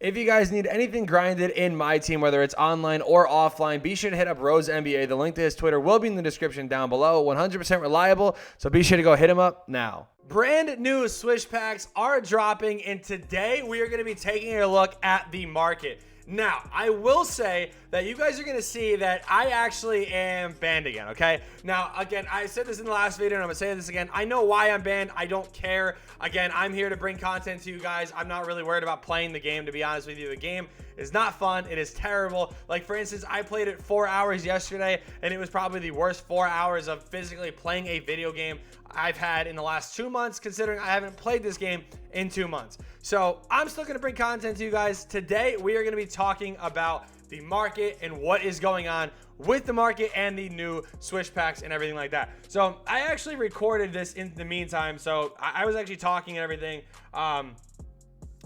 If you guys need anything grinded in my team, whether it's online or offline, be sure to hit up Rose NBA. The link to his Twitter will be in the description down below. 100% reliable, so be sure to go hit him up now. Brand new Swish packs are dropping, and today we are going to be taking a look at the market. Now, I will say that you guys are going to see that I actually am banned again, okay? Now, again, I said this in the last video, and I'm going to say this again. I know why I'm banned. I don't care. Again, I'm here to bring content to you guys. I'm not really worried about playing the game, to be honest with you. The game is not fun. It is terrible. Like, for instance, I played it 4 hours yesterday, and it was probably the worst 4 hours of physically playing a video game I've had in the last 2 months, considering I haven't played this game in 2 months. So I'm still going to bring content to you guys. Today, we are going to be talking about the market and what is going on with the market and the new Swish packs and everything like that. So I actually recorded this in the meantime. So I was actually talking and everything.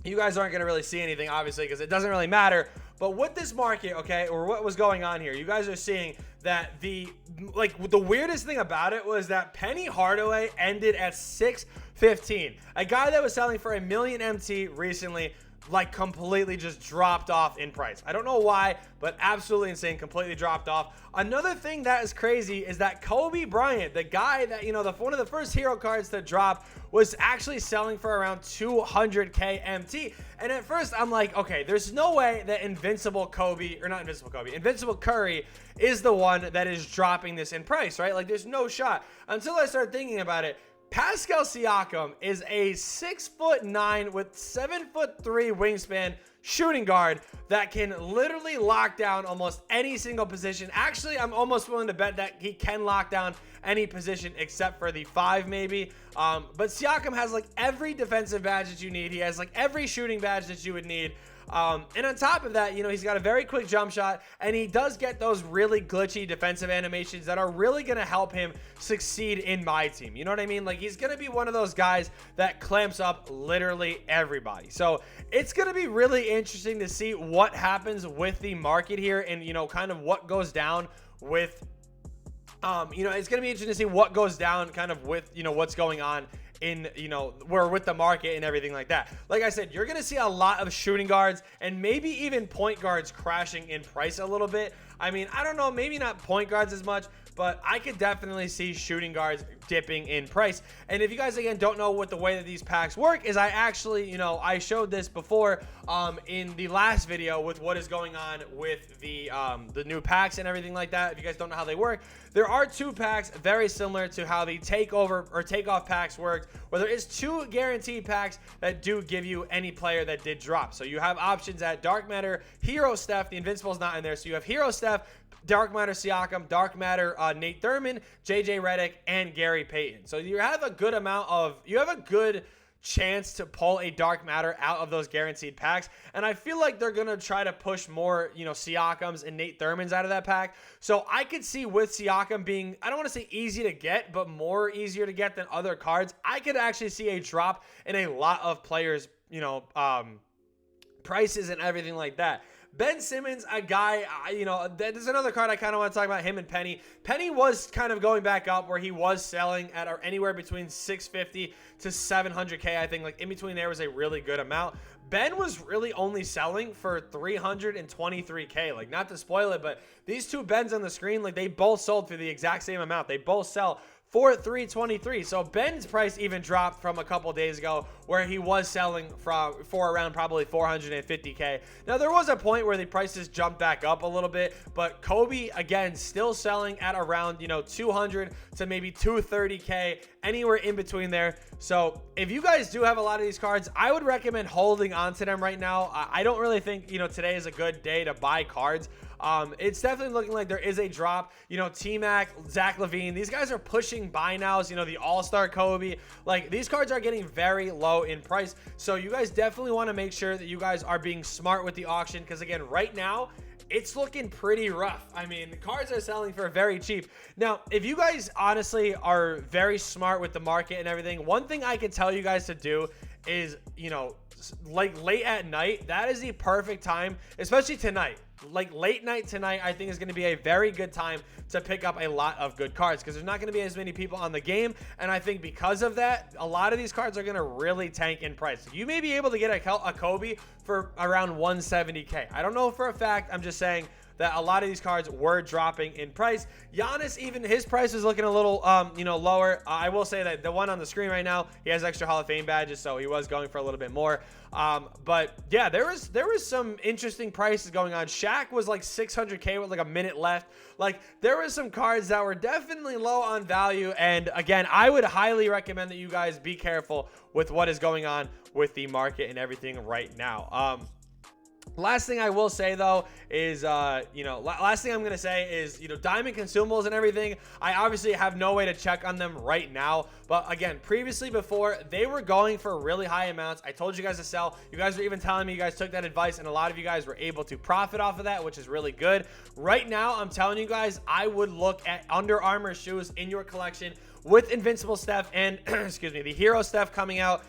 You guys aren't going to really see anything, obviously, because it doesn't really matter. But with this market, okay, or what was going on here, you guys are seeing that the weirdest thing about it was that Penny Hardaway ended at 615. A guy that was selling for $1 million MT recently, like, completely just dropped off in price. I don't know why, but absolutely insane, completely dropped off. Another thing that is crazy is that Kobe Bryant, the guy that, you know, one of the first hero cards to drop, was actually selling for around 200k MT. And at first I'm like, okay, there's no way that Invincible Curry is the one that is dropping this in price, right? Like, there's no shot. Until I started thinking about it. Pascal Siakam is a 6'9" with 7'3" wingspan shooting guard that can literally lock down almost any single position. Actually, I'm almost willing to bet that he can lock down any position except for the 5 maybe. But Siakam has like every defensive badge that you need. He has like every shooting badge that you would need. And on top of that, you know, he's got a very quick jump shot, and he does get those really glitchy defensive animations that are really going to help him succeed in my team. You know what I mean? Like, he's going to be one of those guys that clamps up literally everybody. So it's going to be really interesting to see what happens with the market here and, you know, kind of what goes down with, you know, it's going to be interesting to see what goes down kind of with, you know, what's going on in, you know, we're with the market and everything like that. Like I said, you're going to see a lot of shooting guards and maybe even point guards crashing in price a little bit. I mean, I don't know, maybe not point guards as much, but I could definitely see shooting guards dipping in price. And if you guys, again, don't know what the way that these packs work is, I actually, you know, I showed this before in the last video with what is going on with the new packs and everything like that. If you guys don't know how they work, there are 2 packs very similar to how the takeover or takeoff packs worked, where there is 2 guaranteed packs that do give you any player that did drop. So you have options at Dark Matter, Hero Steph. The Invincible's not in there, so you have Hero Steph, Dark Matter Siakam, Dark Matter Nate Thurman, JJ Redick, and Gary Payton. So you have a good amount of, you have a good chance to pull a Dark Matter out of those guaranteed packs. And I feel like they're going to try to push more, you know, Siakams and Nate Thurmans out of that pack. So I could see with Siakam being, I don't want to say easy to get, but more easier to get than other cards. I could actually see a drop in a lot of players, you know, prices and everything like that. Ben Simmons, a guy, you know, there's another card I kind of want to talk about, him and Penny. Penny was kind of going back up where he was selling at anywhere between 650 to 700K. I think like in between there was a really good amount. Ben was really only selling for 323K. Like, not to spoil it, but these 2 Bens on the screen, like, they both sold for the exact same amount. They both sell for 323. So Ben's price even dropped from a couple days ago where he was selling for around probably 450K. Now, there was a point where the prices jumped back up a little bit, but Kobe, again, still selling at around, you know, 200 to maybe 230K, anywhere in between there. So if you guys do have a lot of these cards, I would recommend holding on to them right now. I don't really think, you know, today is a good day to buy cards. It's definitely looking like there is a drop. You know, T-Mac, Zach LaVine, these guys are pushing buy nows. You know, the All-Star Kobe. Like, these cards are getting very low in price. So you guys definitely want to make sure that you guys are being smart with the auction, because, again, right now, it's looking pretty rough. I mean, the cards are selling for very cheap. Now, if you guys honestly are very smart with the market and everything, one thing I can tell you guys to do is, you know, like late at night, that is the perfect time, especially tonight. like late night tonight, I think is going to be a very good time to pick up a lot of good cards because there's not going to be as many people on the game. And I think because of that, a lot of these cards are going to really tank in price. You may be able to get a Kobe for around 170K. I don't know for a fact. I'm just saying that a lot of these cards were dropping in price. Giannis, even his price is looking a little, lower. I will say that the one on the screen right now, he has extra Hall of Fame badges, so he was going for a little bit more. But yeah, there was some interesting prices going on. Shaq was like 600K with like a minute left. Like there was some cards that were definitely low on value. And again, I would highly recommend that you guys be careful with what is going on with the market and everything right now. Last thing I will say though is, last thing I'm going to say is, diamond consumables and everything. I obviously have no way to check on them right now. But again, previously before they were going for really high amounts. I told you guys to sell. You guys were even telling me you guys took that advice and a lot of you guys were able to profit off of that, which is really good. Right now, I'm telling you guys, I would look at Under Armour shoes in your collection with Invincible Steph and, excuse me, the Hero Steph coming out.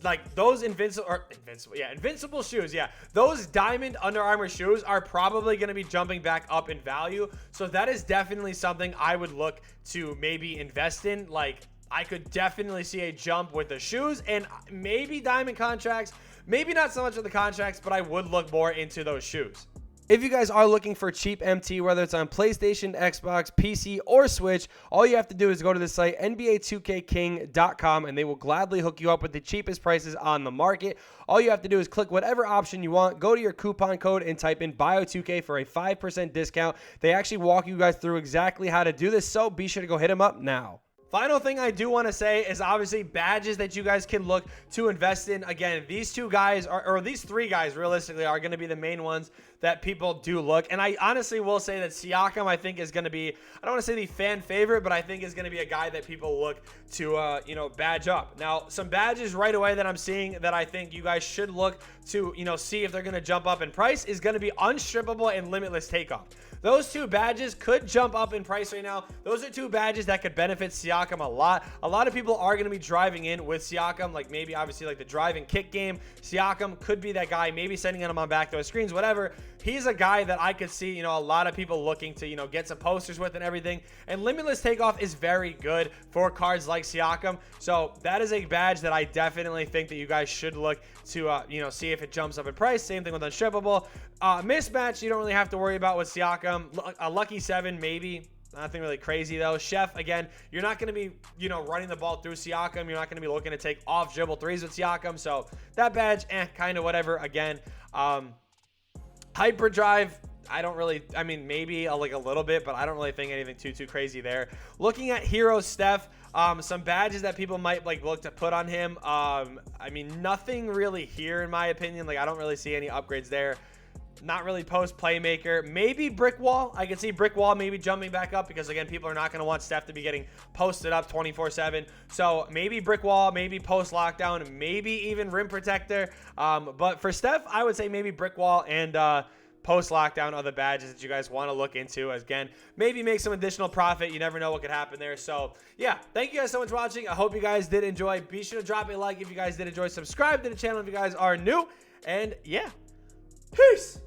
Like those invincible shoes. Yeah, those diamond Under Armour shoes are probably going to be jumping back up in value. So that is definitely something I would look to maybe invest in. Like I could definitely see a jump with the shoes and maybe diamond contracts. Maybe not so much with the contracts, but I would look more into those shoes. If you guys are looking for cheap MT, whether it's on PlayStation, Xbox, PC, or Switch, all you have to do is go to the site NBA2KKing.com and they will gladly hook you up with the cheapest prices on the market. All you have to do is click whatever option you want, go to your coupon code and type in Bio2k for a 5% discount. They actually walk you guys through exactly how to do this, so be sure to go hit them up now. Final thing I do want to say is obviously badges that you guys can look to invest in. Again, these two guys or these three guys realistically are going to be the main ones that people do look. And I honestly will say that Siakam, I think, is going to be, I don't want to say the fan favorite, but I think is going to be a guy that people look to, badge up. Now, some badges right away that I'm seeing that I think you guys should look to, see if they're going to jump up in price is going to be Unstrippable and Limitless Takeoff. Those two badges could jump up in price right now. Those are two badges that could benefit Siakam a lot. A lot of people are going to be driving in with Siakam, like maybe obviously like the drive and kick game. Siakam could be that guy, maybe sending him on back throw screens, whatever. He's a guy that I could see, a lot of people looking to, get some posters with and everything. And Limitless Takeoff is very good for cards like Siakam. So that is a badge that I definitely think that you guys should look to, see if it jumps up in price. Same thing with Unstrippable. Mismatch, you don't really have to worry about with Siakam. A Lucky 7, maybe. Nothing really crazy, though. Chef, again, you're not going to be, running the ball through Siakam. You're not going to be looking to take off dribble threes with Siakam. So that badge, kind of whatever. Again, Hyperdrive, maybe like a little bit, but I don't really think anything too crazy there. Looking at Hero Steph, some badges that people might look to put on him. Nothing really here in my opinion. I don't really see any upgrades there. Not really post playmaker. Maybe brick wall. I can see brick wall maybe jumping back up because again, people are not going to want Steph to be getting posted up 24/7. So maybe brick wall, maybe post lockdown, maybe even rim protector. But for Steph, I would say maybe brick wall and post lockdown are the badges that you guys want to look into. Again, maybe make some additional profit. You never know what could happen there. So yeah, thank you guys so much for watching. I hope you guys did enjoy. Be sure to drop a like if you guys did enjoy. Subscribe to the channel if you guys are new. And yeah, peace.